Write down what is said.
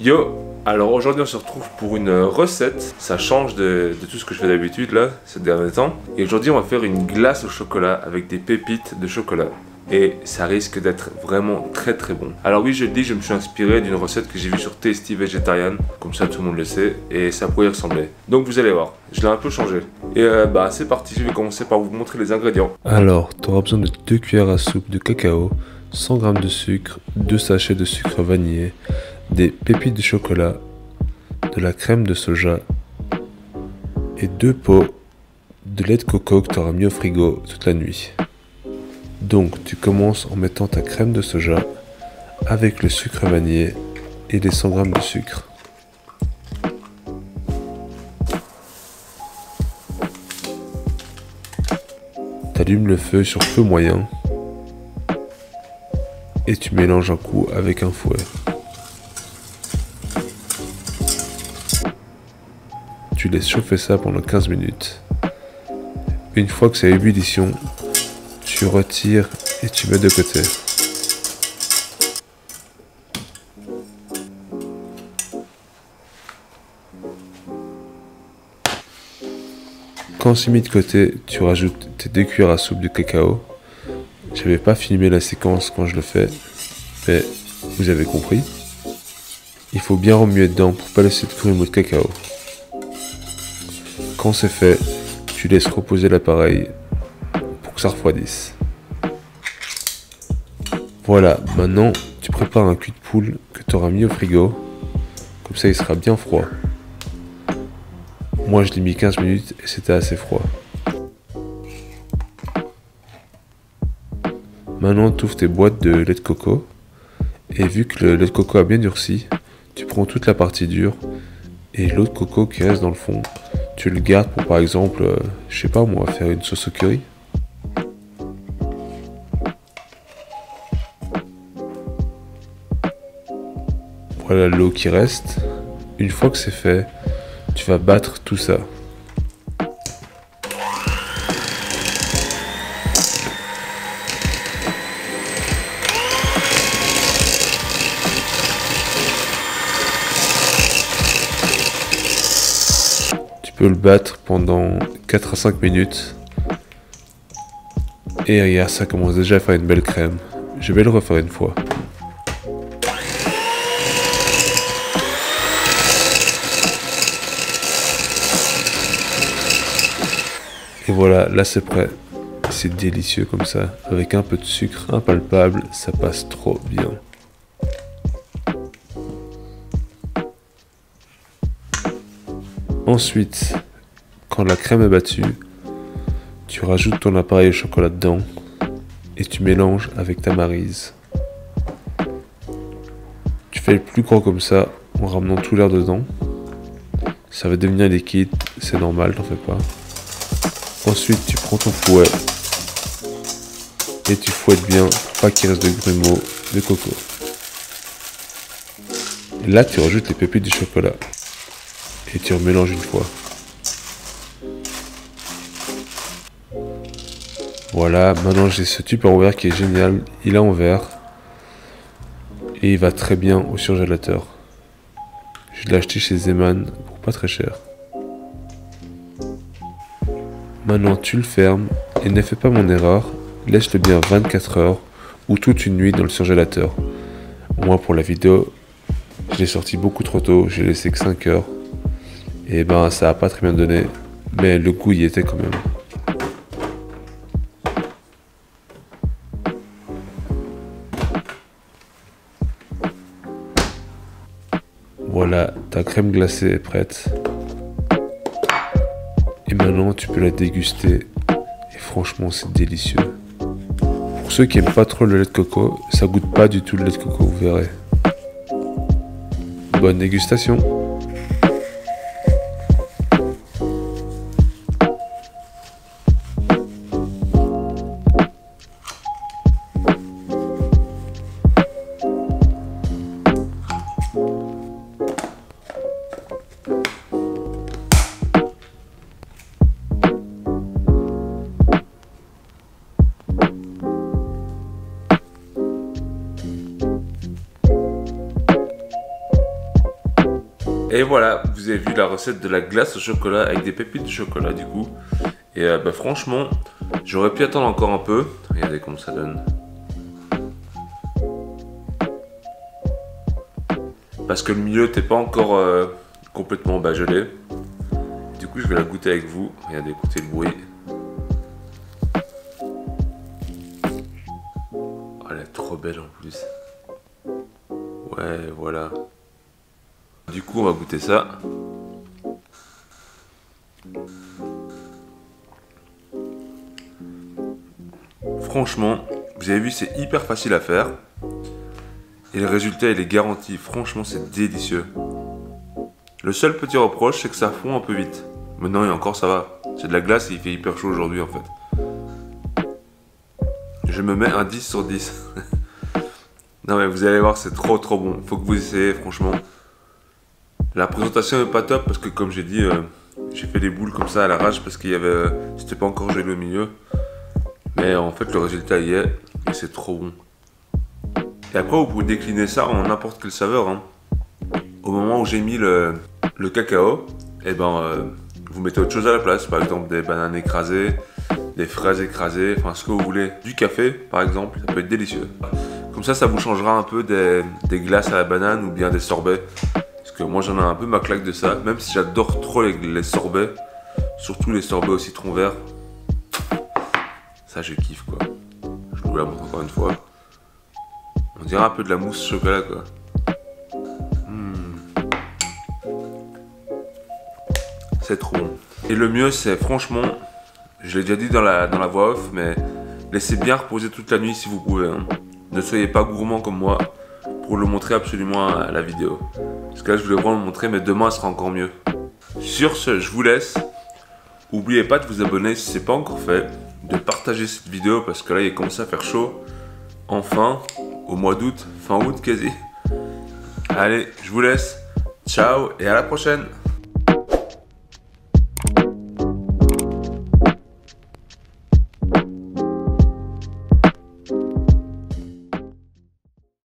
Yo, alors aujourd'hui on se retrouve pour une recette. Ça change de tout ce que je fais d'habitude là, ces derniers temps. Et aujourd'hui on va faire une glace au chocolat avec des pépites de chocolat. Et ça risque d'être vraiment très bon. Alors oui, je le dis, je me suis inspiré d'une recette que j'ai vue sur Tasty Vegetarian. Comme ça tout le monde le sait. Et ça pourrait y ressembler. Donc vous allez voir, je l'ai un peu changé. Et c'est parti, je vais commencer par vous montrer les ingrédients. Alors, tu auras besoin de 2 cuillères à soupe de cacao, 100 g de sucre, 2 sachets de sucre vanillé, des pépites de chocolat, de la crème de soja et 2 pots de lait de coco que tu auras mis au frigo toute la nuit. Donc tu commences en mettant ta crème de soja avec le sucre vanillé et les 100 g de sucre. Tu allumes le feu sur feu moyen et tu mélanges un coup avec un fouet. Tu laisses chauffer ça pendant 15 minutes. Une fois que c'est à ébullition, tu retires et tu mets de côté. Quand c'est mis de côté, tu rajoutes tes 2 cuillères à soupe de cacao. J'avais pas filmé la séquence quand je le fais, mais vous avez compris. Il faut bien remuer dedans pour pas laisser de grumeaux de cacao. Quand c'est fait, tu laisses reposer l'appareil pour que ça refroidisse. Voilà, maintenant tu prépares un cul de poule que tu auras mis au frigo, comme ça il sera bien froid. Moi je l'ai mis 15 minutes et c'était assez froid. Maintenant tu ouvres tes boîtes de lait de coco, et vu que le lait de coco a bien durci, tu prends toute la partie dure, et l'eau de coco qui reste dans le fond, tu le gardes pour par exemple, je sais pas moi, faire une sauce au curry. Voilà l'eau qui reste. Une fois que c'est fait, tu vas battre tout ça. Tu peux le battre pendant 4 à 5 minutes. Et regarde, ça commence déjà à faire une belle crème. Je vais le refaire une fois. Et voilà, là c'est prêt. C'est délicieux comme ça. Avec un peu de sucre impalpable, ça passe trop bien. Ensuite, quand la crème est battue, tu rajoutes ton appareil au chocolat dedans et tu mélanges avec ta maryse. Tu fais le plus grand comme ça en ramenant tout l'air dedans. Ça va devenir liquide, c'est normal, t'en fais pas. Ensuite, tu prends ton fouet et tu fouettes bien pour pas qu'il reste de grumeaux de coco. Et là, tu rajoutes les pépites du chocolat et tu remélanges une fois. Voilà, maintenant j'ai ce tube en verre qui est génial. Il est en verre et il va très bien au surgélateur. Je l'ai acheté chez Zeman pour pas très cher. Maintenant tu le fermes et ne fais pas mon erreur, laisse-le bien 24 heures ou toute une nuit dans le surgélateur. Moi pour la vidéo, je l'ai sorti beaucoup trop tôt, j'ai laissé que 5 heures. Et ça a pas très bien donné, mais le goût y était quand même. Voilà, ta crème glacée est prête. Et maintenant, tu peux la déguster. Et franchement, c'est délicieux. Pour ceux qui aiment pas trop le lait de coco, ça goûte pas du tout le lait de coco, vous verrez. Bonne dégustation! Et voilà, vous avez vu la recette de la glace au chocolat avec des pépites de chocolat du coup. Et franchement, j'aurais pu attendre encore un peu. Regardez comment ça donne. Parce que le milieu n'était pas encore complètement gelé. Du coup, je vais la goûter avec vous. Regardez, écoutez le bruit. Oh, elle est trop belle en plus. Ouais, voilà. Du coup, on va goûter ça. Franchement, vous avez vu, c'est hyper facile à faire. Et le résultat, il est garanti. Franchement, c'est délicieux. Le seul petit reproche, c'est que ça fond un peu vite. Mais non, et encore, ça va. C'est de la glace et il fait hyper chaud aujourd'hui, en fait. Je me mets un 10 sur 10. Non, mais vous allez voir, c'est trop bon. Faut que vous essayez, franchement. La présentation n'est pas top parce que, comme j'ai dit, j'ai fait des boules comme ça à l'arrache parce qu'il y avait... C'était pas encore gelé au milieu. Mais en fait, le résultat y est. Et c'est trop bon. Et après, vous pouvez décliner ça en n'importe quelle saveur. Hein. Au moment où j'ai mis le cacao, et vous mettez autre chose à la place. Par exemple, des bananes écrasées, des fraises écrasées, enfin ce que vous voulez. Du café, par exemple, ça peut être délicieux. Comme ça vous changera un peu des glaces à la banane ou bien des sorbets. Parce que moi, j'en ai un peu ma claque de ça. Même si j'adore trop les sorbets. Surtout les sorbets au citron vert. Ça, je kiffe, quoi. Je vous la montre encore une fois. On dirait un peu de la mousse chocolat, quoi. C'est trop bon. Et le mieux, c'est franchement, je l'ai déjà dit dans la voix off, mais laissez bien reposer toute la nuit si vous pouvez. Hein. Ne soyez pas gourmand comme moi pour le montrer absolument à la vidéo. Parce que là, je voulais vraiment le montrer, mais demain sera encore mieux. Sur ce, je vous laisse. N'oubliez pas de vous abonner si ce n'est pas encore fait, de partager cette vidéo parce que là, il commence à faire chaud. Enfin, au mois d'août, fin août quasi. Allez, je vous laisse. Ciao et à la prochaine.